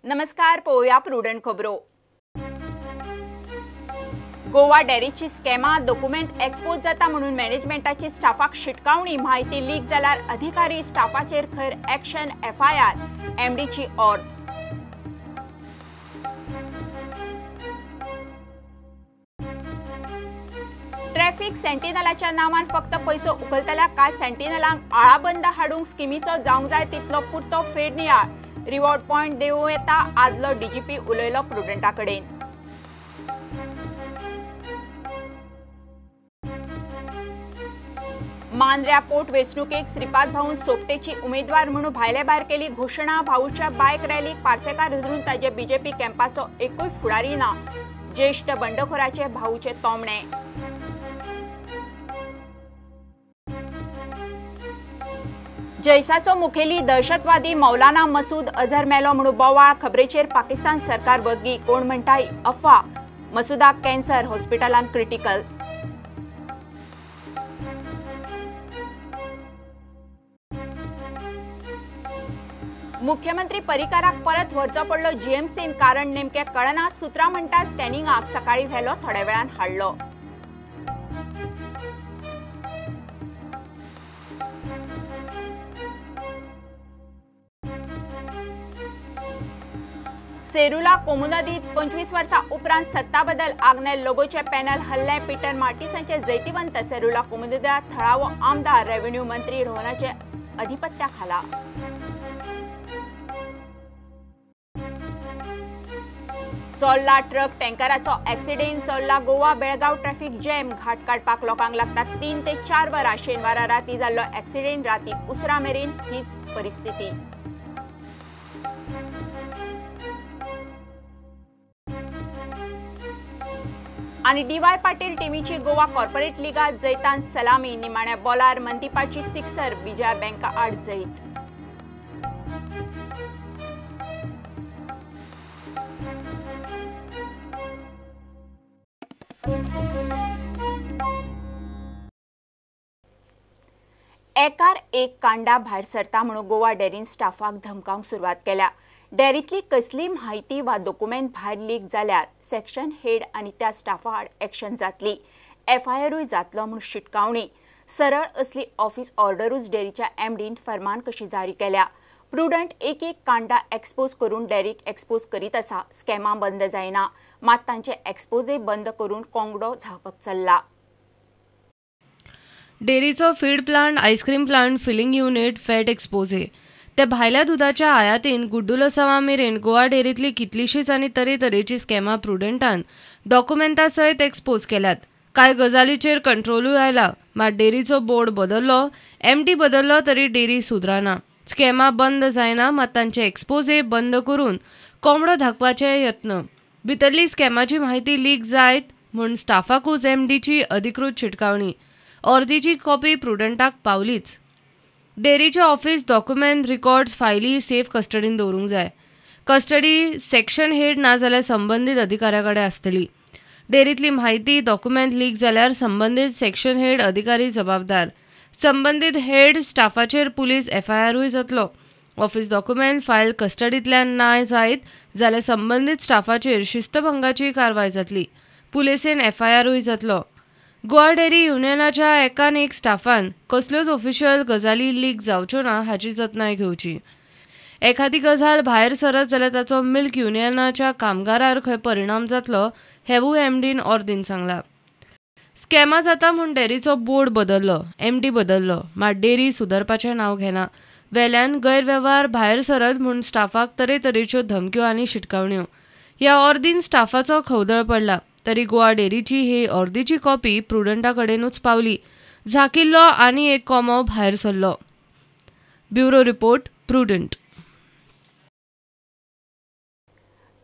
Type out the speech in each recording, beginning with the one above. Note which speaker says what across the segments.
Speaker 1: नमस्कार, पळोवया प्रुडंट खबरो। गोवा डेरीची स्कॅमा डॉक्युमेंट एक्सपोज जाता म्हणून मॅनेजमेंटाची स्टाफाक शिटकावणी, माहिती लीक जाल्यार अधिकारी स्टाफाचेर खैर ॲक्शन FIR, MDची ऑर्ड। ट्रॅफिक सेंटिनलाच्या नावान फक्त पैसो उखलतल्या कांय सेंटिनलांक आळाबंद हाडूंक स्किमीचो जावंक जाय तितलो पुरतो फेर नियाळ, रिवॉर्ड पॉइंट देवूं येता आदलो DGP उलयलो प्रुडंटा कडेन। मांद्र्या पोट वेंचणुकेक श्रीपाद भाऊन सोपटेची उमेदवार म्हणून भायले भायर केली घोषणा। भाऊच्या बायक रॅलीक पार्सेकार धरून ताजे BJP कॅम्पाचो एकूय फुडारी ना, ज्येष्ठ बंडखोराचे भाऊचे तोमणे। जैसाचो मुखेली दहशतवादी मौलाना मसूद अझहर मेलो म्हणून बोवाळ, खबरेचेर पाकिस्तान सरकार बदगी, कोण म्हणटा अफवा, मसूदाक कॅन्सर, हॉस्पिटलांत क्रिटिकल। मुख्यमंत्री परिकाराक परत व्हरचो पडलो GMCन, कारण नेमके कळना। सुत्रां म्हणटा स्कॅनिंगाक सकाळी व्हेलो थोड्या वेळान हाडलो। सेरुला कोमुनदीत 25 वर्सां उपरांत सत्ता बदल आग्नेल लोबोचे पॅनल हल्ले। पीटर मार्टिसांचे जैतिवंत सेरुला कोमुनदात थळावो आमदार रेव्हेन्यू मंत्री रोहनाचे अधिपत्याखाला। चोरला ट्रक टँकराचो accident, Chorla Goa Belgaum traffic jam, घाट काडपाक लोकांक लागतात 3 ते 4 वरां। शेनवारा राती जाल्लो ॲक्सिडेंट, राती उसरा मेरेन हीच परिस्थिती। आणि DY पाटील टीमीची गोवा कॉर्पोरेट लिगात जैतान सलामी, निमाण्या बॉलार मनदीपाची सिक्सर, विजया बँका आड जैत। एकार एक कांडा भायर सरता म्हणून गोवा डेरीन स्टाफाक धमकावंक सुरवात केल्या। डेरीतली कसली माहिती वा डॉक्युमेंट भायर लीक जाल्यार सेक्शन हेड आनी त्या स्टाफा आड ॲक्शन जातली, FIRूय जातलो म्हूण शिटकावणी। सरळ असली ऑफिस ऑर्डरूच डेरीच्या MDन फर्मान कशी जारी केल्या। प्रुडंट एक कांडा एक्सपोज करून डेरीक एक्सपोज करीत आसा, स्कॅमा बंद जायना, मात तांचे एक्सपोजय बंद करून कोंगडो झापत चल्ला।
Speaker 2: डेरीचो feed plant, ice cream plant, filling unit, fat एक्सपोजे ते भायल्या दुधाच्या आयातीन गुड्डुलो सवा मेरेन गोवा डेरीतली कितलीशीच आनी तरेतरेची स्कॅमा प्रुडंटान डॉक्युमेंटा सयत एक्सपोज केल्यात। कांय गजालीचेर कंट्रोलूय आयला, मात डेरीचो बोर्ड बदल्लो, MD बदल्लो तरी डेरी सुदराना। स्कॅमा बंद जायना, मात तांचे एक्सपोजे बंद करून कोंबडो धाकपाचे यत्न। भितरली स्कॅमाची माहिती लीक जायत म्हूण स्टाफाकूच MDची अधिकृत शिटकावणी। अर्दीची कॉपी प्रुडंटाक पावलीच। डेरीचे ऑफिस डॉक्युमेंट, रिकॉर्ड्स, फायली सेफ कस्टडीन दवरूंक जाय। कस्टडी सेक्शन हेड ना जाल्यार संबंधीत अधिकाऱ्या कडेन आसतली। डेरीतली माहिती डॉक्युमेंट लीक जाल्यार संबंधीत सेक्शन हेड अधिकारी जबाबदार। संबंधीत हेड स्टाफाचेर पुलीस FIRूय जातलो। ऑफिस डॉक्युमेंट फायल कस्टडींतल्यान ना जायत जाल्यार संबंधीत स्टाफाचेर शिस्तभंगाची कारवाय जातली। पुलिसेन FIRूय जातलो। गोवा डेरी युनियनाच्या एकान एक स्टाफान कसल्योच ऑफिशियल गजाली लीक जावच्यो ना हाची जतनाय घेवची। एखादी गजाल भायर सरत जाल्यार ताचो मिल्क युनियनाच्या कामगारार खंय परिणाम जातलो हेवूय MDन ऑर्दीन सांगला। स्कॅमा जाता म्हूण डेरीचो बोर्ड बदल्लो, MD बदल्लो, मात डेरी सुदरपाचें नांव घेना। वेल्यान गैरवेव्हार भायर सरत म्हूण स्टाफाक तरेतरेच्यो धमक्यो आनी शिटकावण्यो। ह्या ऑर्दीन स्टाफाचो खवदळ पडला, तरी गोवा डेरीची ही अर्दीची कॉपी प्रुडंटा कडेनूच पावली। झाकिल्लो आनी एक कोमो भायर सरलो। Bureau report, prudent.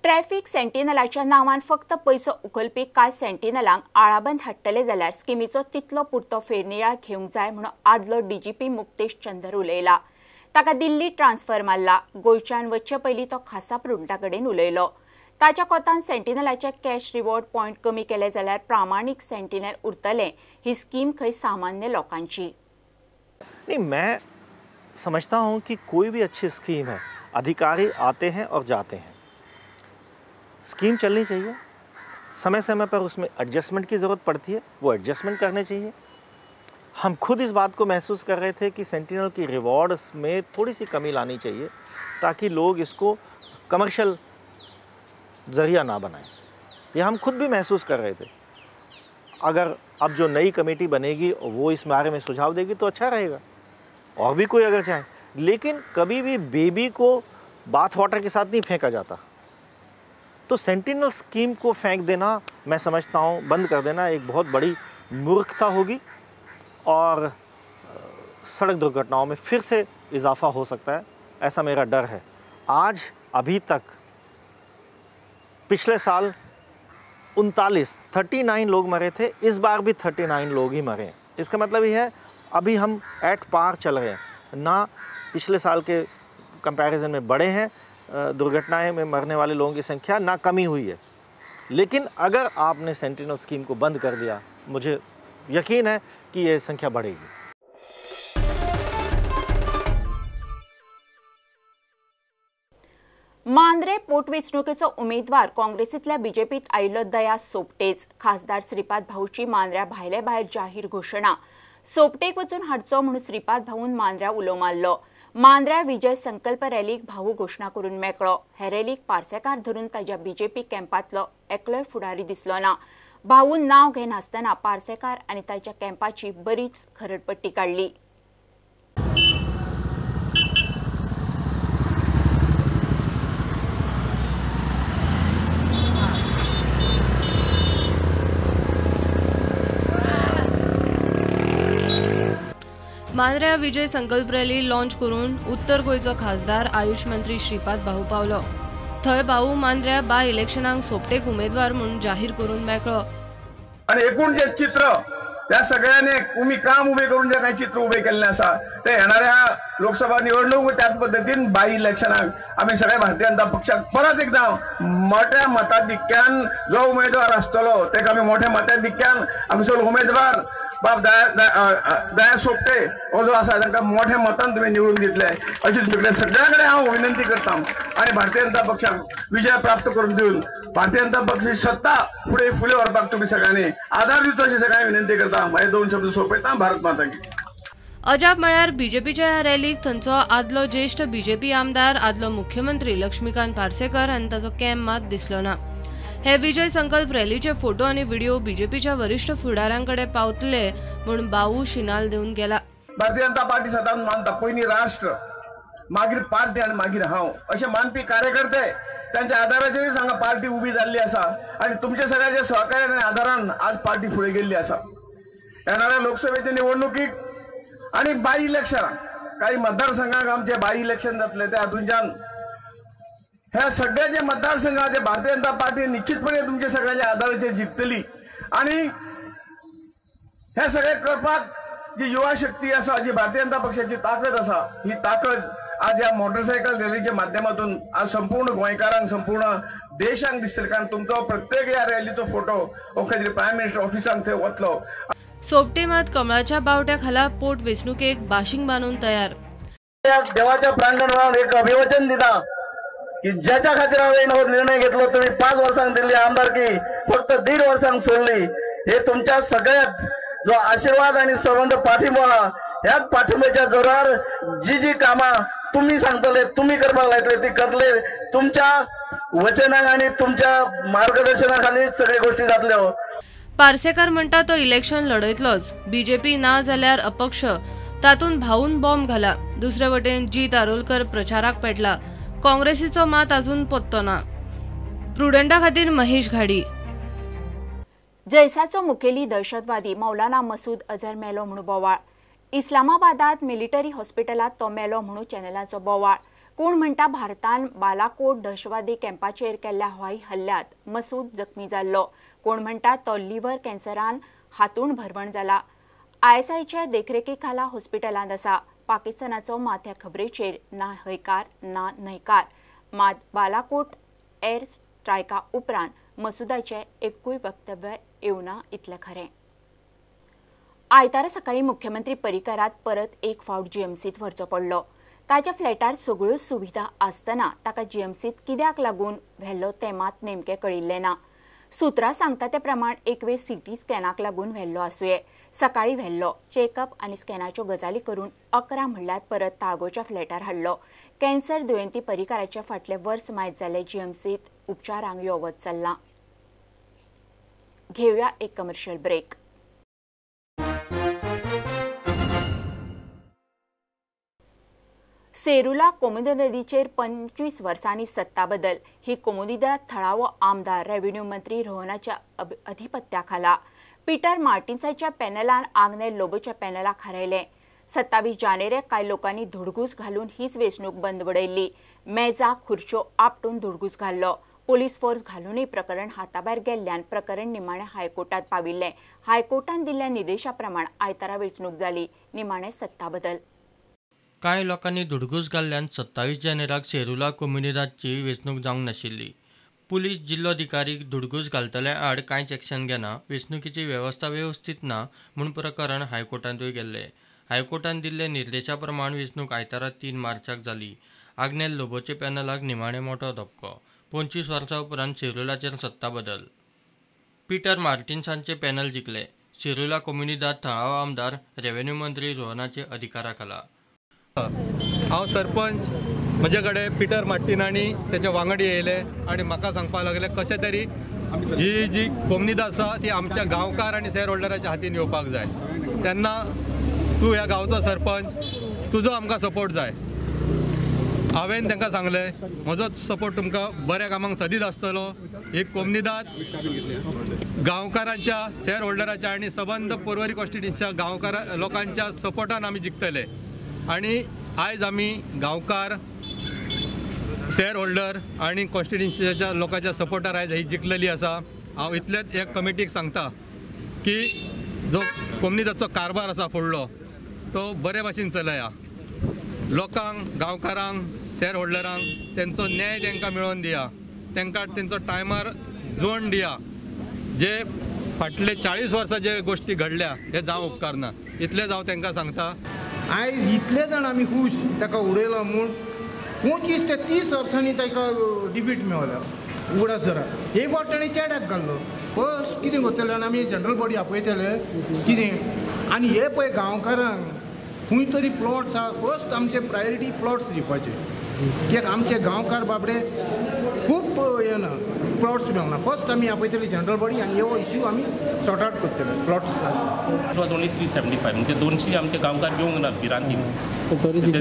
Speaker 1: ट्रॅफिक सेंटिनलाच्या नावान फक्त पैसो उखलपी कांय सेंटिनलांक आळाबंद हाडटले जाल्यार स्किमीचो तितलो पुरतो फेरनियाळ घेवंक जाय म्हणून आदलो DGP मुक्तेश चंदर उलयला। ताका दिल्ली ट्रान्सफर मारला। गोंयच्यान वच्चे पयलीं तो खासा प्रुडंटा कडेन उलयलो। ताच्या कोतान सेंटिनलाचे कॅश रिवॉर्ड पॉइंट कमी केले जाल्यार प्रामाणीक सेंटिनल उरतले। ही स्कीम खंय सामान्य लोकांची।
Speaker 3: नहीं, मैं समझता हूँ कि कोई भी अच्छी स्कीम है, अधिकारी आते हैं और जाते हैं। स्कीम चलनी चाहिए, समय समय पर उसमें एडजस्टमेंट की ज़रूरत पड़ती है, वो एडजस्टमेंट करने चाहिए। हम खुद इस बात को महसूस कर रहे थे कि सेंटिनल की रिवॉर्ड्स में थोड़ी सी कमी लानी चाहिए ताकि लोग इसको कमर्शियल ज़रिया ना बनाएं। ये हम खुद भी महसूस कर रहे थे। अगर अब जो नई कमेटी बनेगी वो इस बारे में सुझाव देगी तो अच्छा रहेगा, और भी कोई अगर चाहे। लेकिन कभी भी बेबी को बाथ वाटर के साथ नहीं फेंका जाता। तो सेंटिनल स्कीम को फेंक देना, मैं समझता हूँ बंद कर देना एक बहुत बड़ी मूर्खता होगी, और सड़क दुर्घटनाओं में फिर से इजाफा हो सकता है, ऐसा मेरा डर है। आज अभी तक पिछले साल 39 लोग मरे थे, इस बार भी 39 लोग ही मरे। इसका मतलब ये है अभी हम एट पार चल रहे हैं, ना पिछले साल के कंपैरिजन में बढ़े हैं दुर्घटनाएं में मरने वाले लोगों की संख्या, ना कमी हुई है। लेकिन अगर आपने सेंटिनल स्कीम को बंद कर दिया, मुझे यकीन है कि ये संख्या बढ़ेगी।
Speaker 1: मांद्रे पोटवेंचणुकेचो उमेदवार काँग्रेसींतल्या बीजेपीत आयिल्लो दया सोपटेच। खासदार श्रीपाद भाऊची मांद्र्या भायले भायर जाहीर घोशणा। सोपटेक वचून हाडचो म्हणून श्रीपाद भाऊन मांद्र्या उलो मारलो। मांद्र्या विजय संकल्प रॅलीक भाऊ घोषणा करून मेकळो। हे रॅलीक पार्सेकार धरून ताच्या बीजेपी कॅम्पांतलो एकलोय फुडारी दिसलो ना। भाऊन नाव घेनासतना पार्सेकार आनी ताच्या कॅम्पाची बरीच खरडपट्टी काडली।
Speaker 2: मांद्र्या विजय संकल्प रॅली लॉन्च करून उत्तर गोंयचो खासदार आयुष मंत्री श्रीपाद भाऊ पावलो। थंय भाऊ मांद्र्या बाय इलेक्शनाक सोपटेक उमेदवार म्हणून जाहीर करून मेकळो।
Speaker 4: आणि एकूण जे चित्र त्या सगळ्यांनी उमी काम उभे करून जे काही चित्र उभे केल्ले आसा ते येणाऱ्या लोकसभा निवडणूक त्याच पद्धतीन बाय इलेक्शनाक आम्ही सगळ्या भारतीय जनता पक्षाक परत एकदा मोठ्या मताधिक्यान जो उमेदवार आसतलो तेका आम्ही मोठ्या मताधिक्यान आमचो उमेदवार बाब दया सोपटे हो जो आसा तांकां मोठ्या मतान तुम्ही निवडून दितले अशी तुमचे सगळ्यांकडे हांव विनंती करता आणि भारतीय जनता पक्षाक विजय प्राप्त करून दिवन भारतीय जनता पक्षाची सत्ता फुडें व्हरपाक तुम्ही सगळ्यांनी आधार दिवचो अशी सगळ्यांनी विनंती करता। माझे दोन शब्द सोंपयता। भारत माता की।
Speaker 2: अजाप म्हळ्यार बीजेपीच्या ह्या रॅलीक थंयचो आदलो ज्येष्ठ बीजेपी आमदार आदलो मुख्यमंत्री लक्ष्मीकांत पार्सेकर आनी ताचो कॅम्प मात दिसलो ना। हे विजय संकल्प रॅलीचे फोटो आणि व्हिडिओ बीजेपीच्या वरिष्ठ फुडाऱ्यांकडे पावतले म्हणून भाऊ शिनाल देऊन गेला।
Speaker 4: भारतीय जनता पार्टी सदांच मानता पयलीं राष्ट्र, मागीर पार्टी आणि मागीर हांव असे मानपी कार्यकर्ते त्यांच्या आधाराचेर हांगा पार्टी उभी जाल्ली आसा आणि तुमच्या सगळ्यांच्या सहकार्यान आणि आधारान आज पार्टी फुडें गेल्ली आसा। येणाऱ्या लोकसभेच्या निवडणुकीक आणि बाय इलेक्शनाक काही मतदारसंघाक आमचे बाय इलेक्शन जातले ते हातूंच्यान ह्या सगळ्याचे मतदारसंघाचे भारतीय जनता पार्टी निश्चितपणे तुमच्या सगळ्यांच्या आधाराचेर जिखतली आणि हे सगळे करपाक जी युवा शक्ती आसा, जी भारतीय जनता पक्षाची ताकद आसा, ही ताकद आज या मोटरसायकल रॅलीच्या माध्यमातून आज संपूर्ण गोंयकारांक संपूर्ण देशांक दिसतली। कारण तुमचो प्रत्येक या रॅलीचो फोटो हो खंय तरी प्रायम मिनिस्टर ऑफिसांत थंय वतलो।
Speaker 2: सोपटे मात कमळाच्या बावट्या खाला पोट वेंचणुकेक बाशिंग बांदून तयार।
Speaker 4: देवाच्या प्रांगणात एक अभिवचन दिता की ज्याच्या खातीर हांवें हो निर्णय घेतलो, तुम्ही 5 वर्सांक दिल्ली आमदारकी फक्त 1.5 वर्सांक सोडली। हे तुमच्या सगळ्याच जो आशीर्वाद आणि सर्वांचा पाठिंबा ह्याच पाठिंब्याच्या जोरार जी कामां तुम्ही सांगतले, तुम्ही करपाक लायतले ती करतले। तुमच्या वचनाक आणि तुमच्या मार्गदर्शनाखाली सगळे गोष्टी जातल्यो।
Speaker 2: पार्सेकर म्हणटा तो इलेक्शन लढयतलोच, बीजेपी ना जाल्यार अपक्ष, तातूंत भाऊन बॉम्ब घाला। दुसरे वटेन जीत आरोलकर प्रचाराक पेटला। काँग्रेसीचो मात अजून पत्तो ना। प्रुडंटा खातीर महेश घाडी।
Speaker 1: जैसाचो मुखेली दहशतवादी मौलाना मसूद अझर मेलो म्हणून बोवाळ। इस्लामाबादात मिलिटरी हॉस्पिटलात तो मेलो म्हणून चॅनलाचो बोवाळ। कोण म्हणटा भारतान बालाकोट दहशतवादी कॅम्पाचेर केल्ल्या हवाई हल्ल्यात मसूद जखमी जाल्लो। कोण म्हणटा तो लिव्हर कॅन्सरान हातूंत भरवण जाला। ISIच्या देखरेखी खाला हॉस्पिटलांत आसा। पाकिस्तानाचो मात ह्या खबरेचेर ना हयकार ना न्हयकार। मात बालाकोट एअर स्ट्रायका उपरांत मसूदाचे एकूय वक्तव्य येवना इतलें खरें। आयतारा सकाळी मुख्यमंत्री परिकारात परत एक फावट GMCत व्हरचो पडलो। ताच्या फ्लॅटार सगळ्यो सुविधा आसतना ताका जीएमसीत कित्याक लागून व्हेल्लो तें मात नेमकें कळिल्लें ना. सुत्रां सांगता ते प्रमाण एक वेळ सीटी स्कॅनाक लागून व्हेल्लो आसूये. सकाळी व्हेल्लो चेकअप आनी स्कॅनाच्यो गजाली करून 11 म्हणल्यार परत ताळगोच्या फ्लॅटार हाडलो. कॅन्सर दुयेंती परिकाराचे फाटले वर्स मायज जाले जीएमसीत उपचारांक यो वच चल्ला. घेवया एक कमर्शियल ब्रेक. सेरुला कोमुदी नदीचेर 25 वर्सांनी सत्ता बदल ही कोमुदीदाद थळावो आमदार रेव्हेन्यू मंत्री रोहनाच्या अधिपत्याखाला पीटर मार्टिन्साच्या पॅनलान आग्नेल लोबोच्या पॅनलाक हारयले. 27 जानेराक कांय लोकांनी धुडगूस घालून हीच वेंचणूक बंद उडयल्ली. मेजां खुर्च्यो आपटून धुडगूस घाल्लो. पोलीस फोर्स घालूनय प्रकरण हाताभायर गेल्ल्यान प्रकरण निमाणें हायकोर्टात पाविल्लें. हायकोर्टान दिल्ल्या निर्देशा प्रमाण आयतारा वेंचणूक जाली. निमाणें सत्ता बदल.
Speaker 5: कांय लोकांनी धुडगूस घाल्ल्यान 27 जानेराक सेरुला कोमुनिदादची वेंचणूक जावंक नाशिल्ली. पुलीस जिल्लोधिकारीक धुडगूस घालतले आड कांयच एक्शन घेना. वेंचणुकीची वेवस्था वेवस्थीत ना म्हूण प्रकरण हायकोर्टांतूय गेल्लें. हायकोर्टान दिल्ले निर्देशा प्रमाण वेंचणूक आयतारा 3 मार्चाक जाली. आग्नेल लोबोचे पॅनलाक निमाणें मोठो धपको. 25 वर्सां उपरांत सेरुलाचेर सत्ता बदल. पीटर मार्टिन्सांचे पॅनल जिखले. सेरुला कोमुनिदाद थळावो आमदार रेव्हेन्यू मंत्री रोहनाचे अधिकाराखाला.
Speaker 6: हांव सरपंच म्हजे कडेन पीटर मार्टिनांनी तेचे वांगडी येयले आनी म्हाका सांगपाक लागले कशें तरी ही जी कोमुनिदाद आसा ती आमच्या गांवकार आनी शेअर होल्डराच्या हातीन येवपाक जाय. तेन्ना तूं ह्या गांवचो सरपंच, तुजो आमकां सपोर्ट जाय. हांवें तांकां सांगलें म्हजो सपोर्ट तुमकां बऱ्या कामांक सदीत आसतलो. ही कोमुनिदाद गांवकारांच्या, शेअर होल्डराच्या आनी सबंद पर्वरी कॉन्स्टिट्युएन्सीच्या गांवकार लोकांच्या सपोर्टान आमी जिखतले. आनी आयज आमी गांवकार, शेअर होल्डर आनी कॉन्स्टिट्युएन्सीच्या लोकांच्या सपोर्टार आयज ही जिखलेली आसा. हांव इतलेंच एक कमिटीक सांगता की जो कोमुनिदादचो कारभार आसा फुडलो तो बरे भाशेन चलया. लोकांक, गांवकारांक, शेअर होल्डरांक तेंचो न्याय तांकां मेळोवन दिया. तांकां तेंचो टायमार जोड दिया. जे फाटले 40 वर्सां जे गोश्टी घडल्या हे जावं उपकारना. इतलेंच हांव तांकां सांगता.
Speaker 7: आयज इतले जाण आमी खूश ताका उडयलो म्हूण 25 ते 30 वर्सांनी ताका डिबीट मेळ्ळो उगडास जरा. एक फावट ताणें चेड्याक घाल्लो. फस्ट कितें करतले आनी आमी जनरल बॉडी आपयतले कितें. आनी हे पळय गांवकारांक खंय तरी प्लॉट्स आहा. फस्ट आमचे प्रायोरिटी प्लॉट्स दिवपाचे. कित्याक आमचे गांवकार बाबडे खूब हे ना प्लॉट्स मेळना. फस्ट आमी आपयतले जनरल बॉडी आनी हो इश्यू आमी सॉर्ट आउट करतले प्लॉट्स.
Speaker 8: इट वॉज ओनली 375 म्हणजे 200 आमचे गांवकार घेवंक ना बिरांतीन.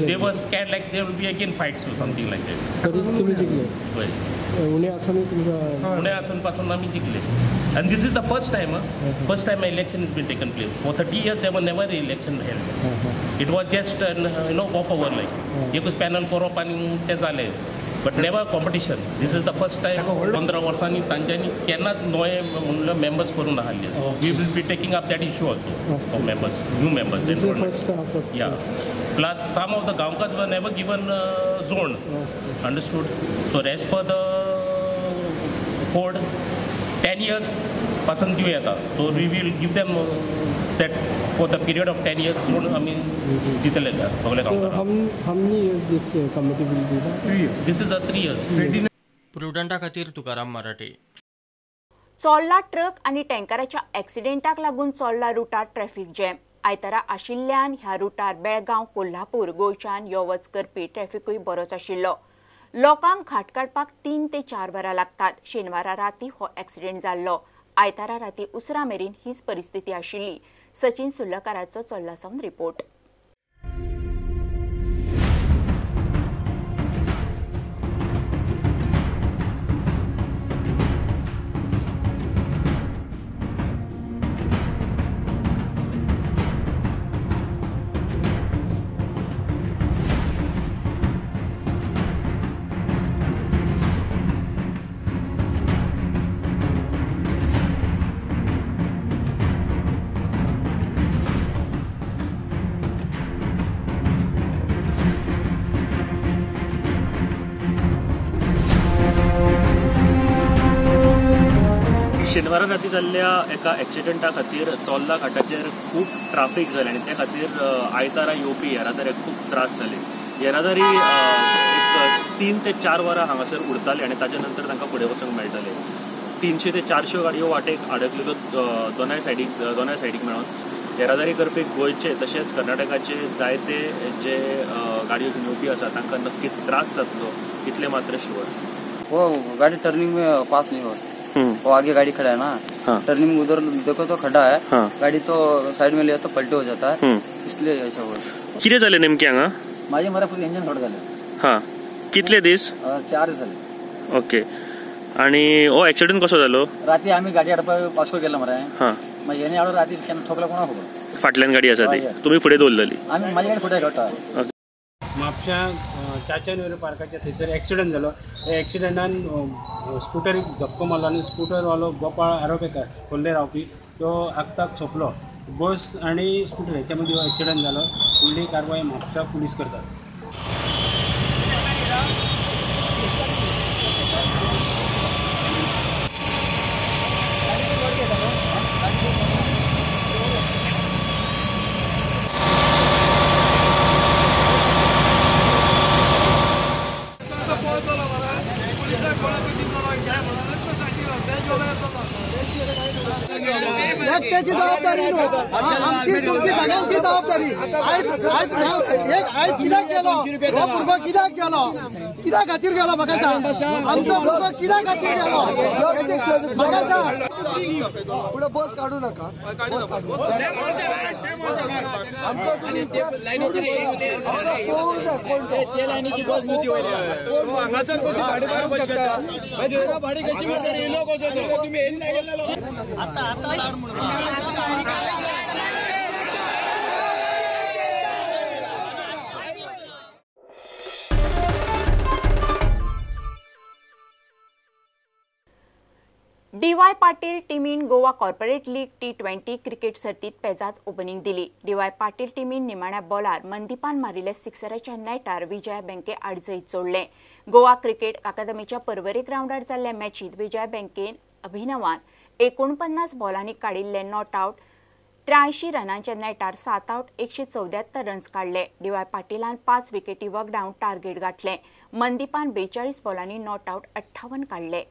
Speaker 8: दे वर स्कॅर्ड लायक they will be again fights और समथींग लायक दॅट.
Speaker 9: तुम्ही जिंकले.
Speaker 8: उणे आसून पासून आमी जिंकले. And this is the first time election has been taken place. For 30 years there were never election held. It was just walk over like. एकूच panel करप आनी ते जाले. But never competition. This is the first time. 15 वर्सांनी तांच्यांनी केन्नाच नवे म्हणले मेंबर्स करून नाहल्ले. We will be taking up that issue also of members, new members.
Speaker 9: This is the first after.
Speaker 8: Yeah. Plus some of the Gaonkars were never given zone. Understood? So as per the code, 10 years पासून दिव येता. So we will give them that for the period of 10 years zone आमी दितले सगळे गांवकार.
Speaker 9: So how many years this committee will be there?
Speaker 7: 3 years.
Speaker 8: This is a 3 years.
Speaker 5: प्रुडंटा खातीर तुकाराम मराठे.
Speaker 1: चोडला truck आनी टँकराच्या एक्सिडेंटाक लागून चोडला रुटार traffic jam. आयतारा आशिल्ल्यान ह्या रुटार बेळगांव, कोल्हापूर गोंयच्यान यो वच करपी ट्रॅफिकूय बरोच आशिल्लो. लोकांक घाट काडपाक 3 ते 4 वरां लागतात. शेनवारा राती हो एक्सिडेंट जाल्लो. आयतारा राती उसरा मेरेन हीच परिस्थिती आशिल्ली. सचिन सुर्लकाराचो चोडलासावन रिपोर्ट.
Speaker 10: शेनवारा राती जाल्ल्या एका एक्सिडेंटा खातीर चोल्ला घाटाचेर खूब ट्राफीक जालें आनी त्या खातीर आयतारा येवपी येरादाऱ्याक खूब त्रास जाले. येरादारी एक 3 ते 4 वरां हांगासर उरताले आनी ताच्या नंतर तांकां फुडें वचूंक मेळटलें. 300 ते 400 गाडयो वाटेक आडकलेल्यो दोनाय सायडीक मेळोन. येरादारी करपी गोंयचे तशेंच कर्नाटकाचे जायते जे गाडयो घेवन येवपी आसा तांकां नक्की त्रास जातलो इतलें मात्र शुअर.
Speaker 11: वो गाड़ी टर्निंग में पास नहीं हो, वो आगे गाड़ी खड़ा है ना, टर्निंग उधर देखो तो खड़ा है, गाड़ी तो साइड में लिया तो पलटे हो जाता है, इसलिए ऐसा हुआ.
Speaker 10: कितें जालें नेमकें हांगा?
Speaker 11: माझे मरा फुल इंजन शॉर्ट जालें.
Speaker 10: हां, कितले दीस?
Speaker 11: 4 दीस जाले.
Speaker 10: ओके. आणि हो एक्सिडेंट कसो जालो?
Speaker 11: राती आम्ही गाडी हाडपाक पासको गेला मरे. हां. मग येणे आलो राती केन्ना ठोकला कोणा खबर.
Speaker 10: फाटल्यान गाडी आसा ती तुमी फुडें दवरलेली?
Speaker 11: आम्ही माझी गाडी फुडें घडटा.
Speaker 12: म्हापशा चाच्यानेर पार्काच्या थंयसर एक्सिडंट जालो. त्या एक्सिडंटान स्कुटरीक धक्को मारलो आनी स्कुटरवालो गोपाळ आरोपेकार खोल्ले रावपी तो आगताक सोंपलो. बस आनी स्कुटर हेच्या मदीं हो एक्सिडंट जालो. फुडली कारवाय म्हापशा पुलीस करतात.
Speaker 13: एकट्याची जबाबदारी आमची तुमची सगळ्यांची जबाबदारी. आयज कित्याक गेलो हो भुरगो, कित्याक गेलो, कित्या खातीर गेलो म्हाका सांग. आमचो भुरगो कित्या खातीर गेलो म्हाका सांग. पुढे बस काढू नका. भाडी कशी तुम्ही येईल नाही गेलेलो.
Speaker 1: डी.वाय. पाटील टिमीन Goa corporate league T20 cricket सर्तीत पेजात ओपनिंग दिली. डी.वाय. पाटील टिमीन निमाण्या बॉलार मनदीपान मारिल्ले सिक्सराच्या नेटार विजया बँके आडजैत जोडले. गोवा क्रिकेट अकादमीच्या पर्वरी ग्राउंडार जाल्ल्या मॅचीत विजया बँकेन अभिनवान 49 बॉलांनी काडिल्ले नॉट आउट 83 रनांच्या नेटार 7 आउट 174 रन्स काडले. डी.वाय. पाटीलान 5 विकेटी वगडावन टार्गेट गाठले. मनदीपान 42 बॉलांनी नॉट आउट 58 काडले.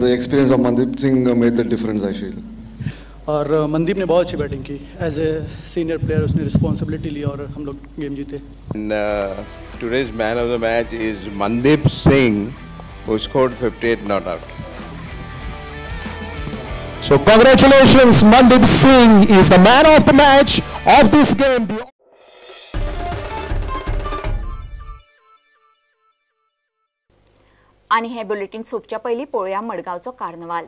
Speaker 14: The experience of Mandeep Singh made the difference, I feel.
Speaker 15: और मनदीप ने बहुत अच्छी बैटिंग की. एज ए सीनियर प्लेयर उसने रिस्पॉन्सिबिलिटी ली और हम लोग गेम जीते.
Speaker 16: Today's man of the match is Mandeep Singh, who scored 58 not out.
Speaker 17: So congratulations, Mandeep Singh is the man of the match of this game.
Speaker 1: आणि हे bulletin सोपच्या पयलीं पळोवया मडगांवचो Cornwall.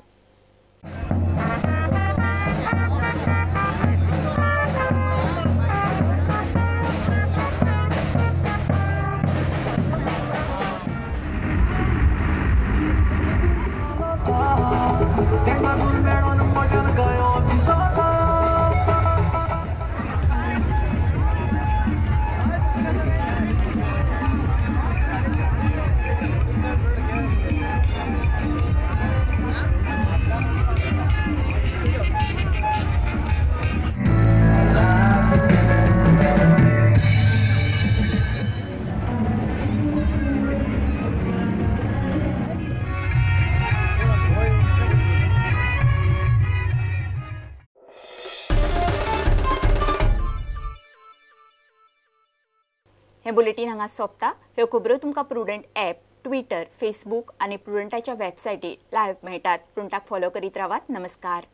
Speaker 1: हे bulletin हांगा सोंपता. ह्यो खबरो तुमकां प्रुडंट ॲप, ट्विटर, फेसबूक आनी प्रुडंटाच्या वेबसायटीर लायव्ह मेळटात. प्रुडंटाक फॉलो करीत रावात. नमस्कार.